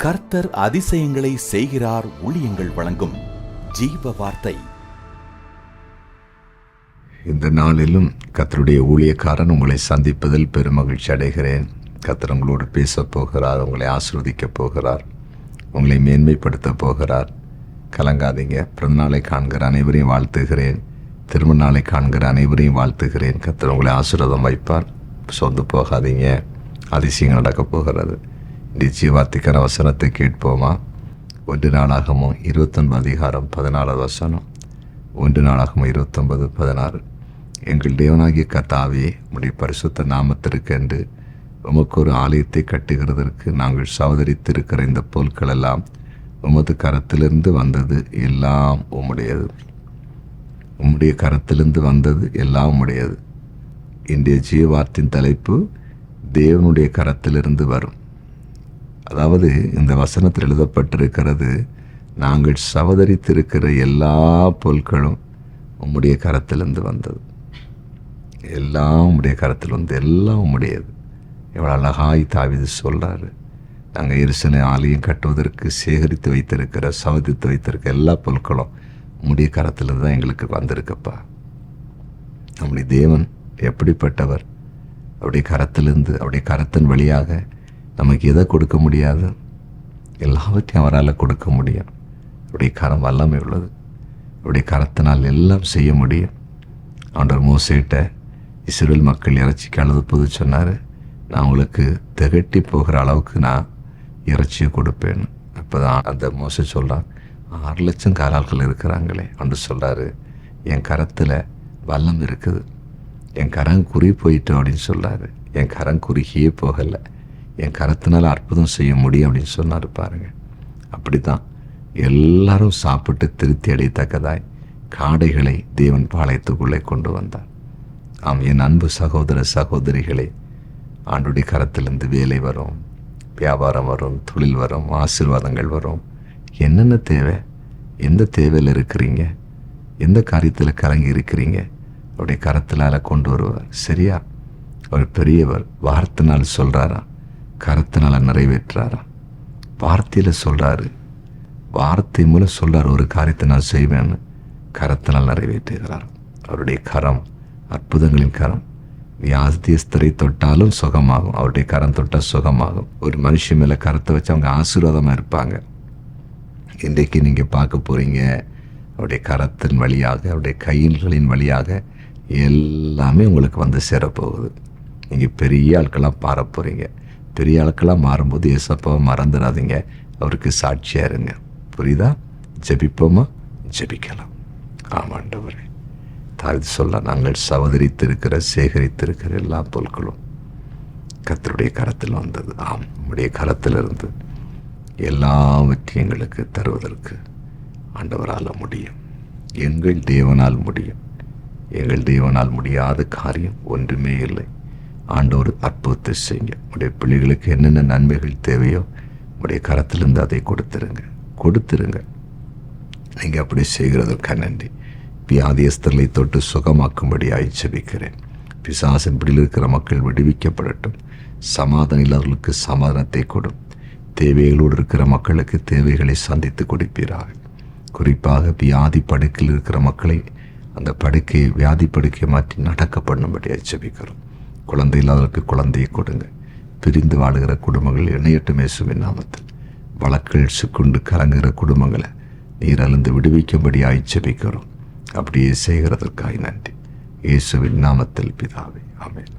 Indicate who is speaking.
Speaker 1: கர்த்தர் அதிசயங்களை செய்கிறார். ஊழியங்கள் வழங்கும் ஜீவ வார்த்தை.
Speaker 2: இந்த நாளிலும் கர்த்தருடைய ஊழியக்காரன் உங்களை சந்திப்பதில் பெருமகிழ்ச்சி அடைகிறேன். கர்த்தர் உங்களோடு பேசப் போகிறார், உங்களை ஆசீர்வதிக்கப் போகிறார், உங்களை மேன்மைப்படுத்த போகிறார். கலங்காதீங்க. பிறந்தநாளை காண்கிற அனைவரையும் வாழ்த்துகிறேன். திருமண நாளை காண்கிற அனைவரையும் வாழ்த்துகிறேன். கர்த்தர் உங்களை ஆசீர்வாதம் வைப்பார். சொந்து போகாதீங்க. அதிசயங்கள் நடக்கப் போகிறது. இந்த ஜீவார்த்தைக்கான வசனத்தை கேட்போமா? 1 நாளாகமம் 29:14. 1 நாளாகமம் 29:16. எங்கள் தேவனாகிய கர்த்தாவே, உம்முடைய பரிசுத்த நாமத்திற்கென்று உமக்கு ஒரு ஆலயத்தை கட்டுகிறதற்கு நாங்கள் சவதரித்திருக்கிற இந்த பொருட்கள் எல்லாம் உமது கரத்திலிருந்து வந்தது, எல்லாம் உம்முடையது. உம்முடைய கரத்திலிருந்து வந்தது, எல்லாம் உம்முடையது. இன்றைய ஜீவார்த்தின் தலைப்பு தேவனுடைய கரத்திலிருந்து வரும். அதாவது இந்த வசனத்தில் எழுதப்பட்டிருக்கிறது, நாங்கள் சவதரித்திருக்கிற எல்லா பொருட்களும் உம்முடைய கரத்திலிருந்து வந்தது, எல்லாம் உம்முடைய கரத்தில் வந்து எல்லாம் உம்முடையது. எவ்வளோ அழகாய் தாவீது சொல்கிறாரு. நாங்கள் எருசலேம் ஆலயம் கட்டுவதற்கு சேகரித்து வைத்திருக்கிற, சவதித்து வைத்திருக்க எல்லா பொருட்களும் உம்முடைய கரத்திலிருந்து தான் எங்களுக்கு வந்திருக்கப்பா. நம்முடைய தேவன் எப்படிப்பட்டவர்? அவருடைய கரத்திலிருந்து, அவருடைய கரத்தின் வழியாக நமக்கு எதை கொடுக்க முடியாது? எல்லாவற்றையும் அவரால் கொடுக்க முடியும். அவருடைய கரம் வல்லமை உள்ளது. அவருடைய கரத்தினால் எல்லாம் செய்ய முடியும். ஆண்டவர் மோசேட்ட இஸ்ரவேல் மக்கள் இறைச்சிக்கு அழுது போது சொன்னார், நான் உங்களுக்கு திகட்டி போகிற அளவுக்கு நான் இறைச்சியை கொடுப்பேன். அப்போ தான் அந்த மோசே சொல்கிறான், 6 லட்சம் காலாள்கள் இருக்கிறாங்களே என்று சொல்கிறாரு, என் கரத்தில் வல்லம் இருக்குது, என் கரம் குறி போயிட்டோம் அப்படின்னு சொல்கிறாரு. என் கரம் குறுகியே போகலை, என் கரத்தினால் அற்புதம் செய்ய முடியும் அப்படின்னு சொன்னார். பாருங்கள், அப்படி தான் எல்லாரும் சாப்பிட்டு திருப்தி அடையத்தக்கதாய் காடைகளை தேவன் பாளையத்துக்குள்ளே கொண்டு வந்தார். ஆம், என் அன்பு சகோதர சகோதரிகளே, ஆண்டுடைய கரத்திலிருந்து வேலை வரும், வியாபாரம் வரும், தொழில் வரும், ஆசீர்வாதங்கள் வரும். என்னென்ன தேவை? எந்த தேவையில் இருக்கிறீங்க? எந்த காரியத்தில் கலங்கி இருக்கிறீங்க? அவருடைய கரத்தினால் கொண்டு வருவார். சரியா? அவர் பெரியவர். வார்த்தைனால் சொல்கிறாரா? கரத்தினால் நிறைவேற்றாரா? வார்த்தையில் சொல்கிறாரு, வார்த்தை மூலம் சொல்கிறார், ஒரு காரியத்தை நான் செய்வேன்னு கரத்தினால் நிறைவேற்றுகிறார். அவருடைய கரம் அற்புதங்களின் கரம். வியாதிஸ்தரை தொட்டாலும் சுகமாகும். அவருடைய கரம் தொட்டால் சுகமாகும். ஒரு மனுஷன் மேலே கரத்தை வச்சு அவங்க ஆசீர்வாதமாக இருப்பாங்க. இன்றைக்கு நீங்கள் பார்க்க போகிறீங்க, அவருடைய கரத்தின் வழியாக, அவருடைய கையில்களின் வழியாக எல்லாமே உங்களுக்கு வந்து சேரப்போகுது. நீங்கள் பெரிய ஆட்களாக மாற போகிறீங்க. பெரிய ஆட்களாக மாறும்போது ஏசப்பாவை மறந்துடாதீங்க. அவருக்கு சாட்சியாக இருங்க. புரியுதா? ஜெபிப்போமா? ஜெபிக்கலாம். ஆமாண்டவரே, தாவீது சொல்ல, நாங்கள் சவதரித்திருக்கிற, சேகரித்திருக்கிற எல்லா பொருட்களும் கர்த்தருடைய கரத்தில் வந்தது. ஆம், உம்முடைய கரத்திலிருந்து எல்லாவற்றையும் எங்களுக்கு தருவதற்கு ஆண்டவரால் முடியும். எங்கள் தேவனால் முடியும். எங்கள் தேவனால் முடியாத காரியம் ஒன்றுமே இல்லை. ஆண்டவர் அற்புதத்தை செய்யுங்க. உடைய பிள்ளைகளுக்கு என்னென்ன நன்மைகள் தேவையோ உடைய கரத்திலிருந்து அதை கொடுத்துருங்க. நீங்கள் அப்படி செய்கிறதற்கு நன்றி. வியாதியஸ்தர்களை தொட்டு சுகமாக்கும்படி ஜெபிக்கிறேன். பிசாசின் பிடியில் இருக்கிற மக்கள் விடுவிக்கப்படட்டும். சமாதானம் இல்லாதவர்களுக்கு சமாதானத்தை கொடும். தேவைகளோடு இருக்கிற மக்களுக்கு தேவைகளை சந்தித்து கொடுப்பீராக. குறிப்பாக வியாதி படுக்கையில் இருக்கிற மக்களை அந்த படுக்கையை, வியாதி படுக்கையை மாற்றி நடக்க பண்ணும்படி ஜெபிக்கிறோம். குழந்தை இல்லாதவர்களுக்கு குழந்தையை கொடுங்க. பிரிந்து வாழுகிற குடும்பங்கள் இணையட்டும் இயேசுவின் நாமத்தில். வழக்கில் சிக்குண்டு கலங்குகிற குடும்பங்களை நீர் அழிந்து விடுவிக்கும்படி ஜெபிக்கிறோம். அப்படியே செய்கிறதற்காய் நன்றி. இயேசுவின் நாமத்தில் பிதாவே, ஆமென்.